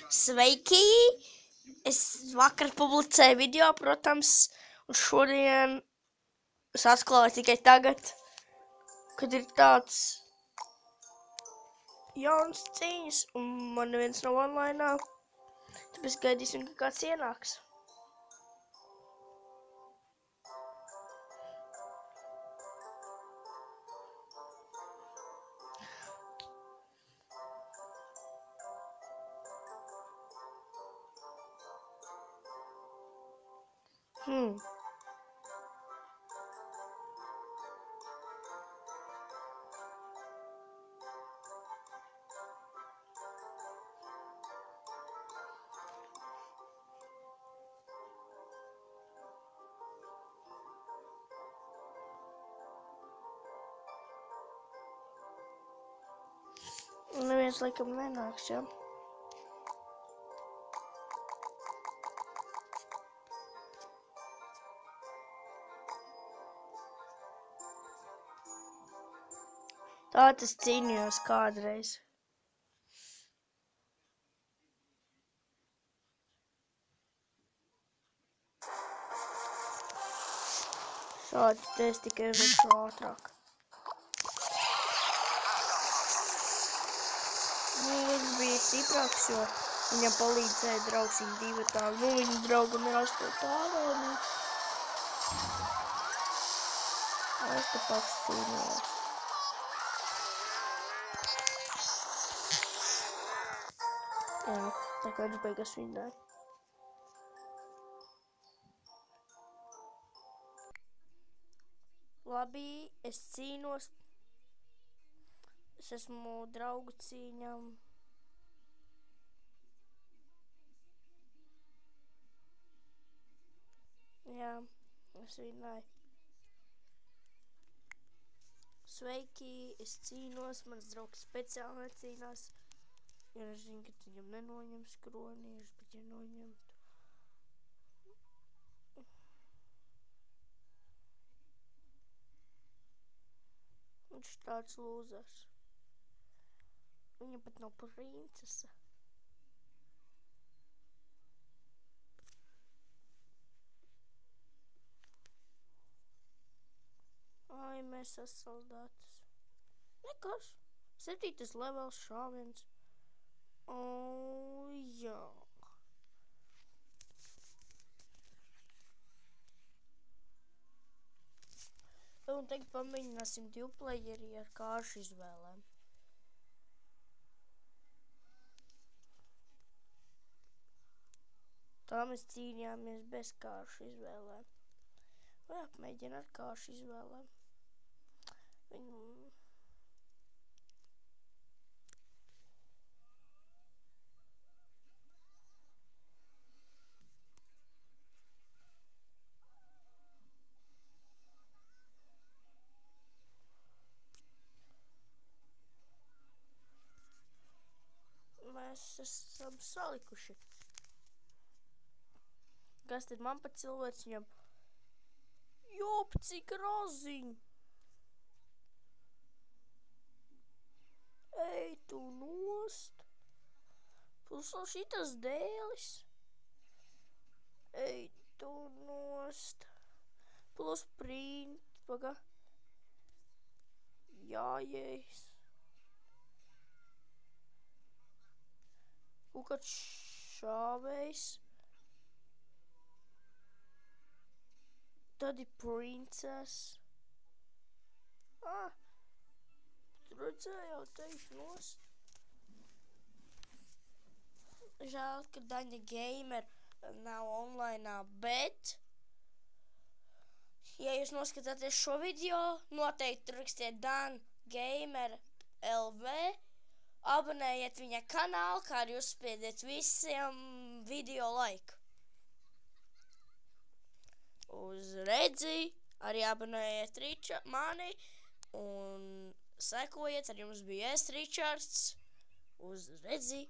Sveiki! Es vakar publicēju video, protams, un šodien es atklāju tikai tagad, kad ir tāds jauns cīņas, un man neviens nav online, tāpēc gaidīsim, ka kāds ienāks. Neviens laikam nenāks, ja? Tā tas cīnījos kādreiz. Šādi te es tikai veikšu ātrāk. Viņš bija stiprāks, jo viņam palīdzēja draugs viņa divatā. Viņa draugam ir 8 tāvēni. Es te pats cīnījos. Jā, tā kā viņš beigās vinnēja. Labi, es cīnos. Es esmu draugu cīņām. Jā, es vinnēju. Sveiki, es cīnos, mans draugs speciāli necīnās. Jo es zinu, ka viņam nenoņems kronīšus, bet ja noņemtu. Viņš tāds lūzers. Viņa pat nav princese. Ai, mēs sasaldātas. Nekas. 7. levels šāviens. O, jā. Un tagad pamēģināsim 2-playeri ar kāršu izvēlēm. Tā mēs cīnījāmies bez kāršu izvēlēm. Vai apmēģina ar kāršu izvēlēm. Mēs esam salikuši. Kas tad man pat cilvēks viņam? Jop, cik raziņ! Ej, tu nost! Plus vēl šitas dēlis. Ej, tu nost! Plus print, paga. Jājējs. Kāds šāvējs. Tad ir princes. Tur redzēju, teikšu nost. Žēl, ka Daņa Gamer nav online, bet ja jūs noskatāties šo video, noteikti rakstiet Dan Gamer LV. Abonējiet viņa kanālu, kā arī uzspiediet visiem video laiku. Uz redzi, arī abonējiet mani un sekojiet, ar jums bija es, Ričards. Uz redzi!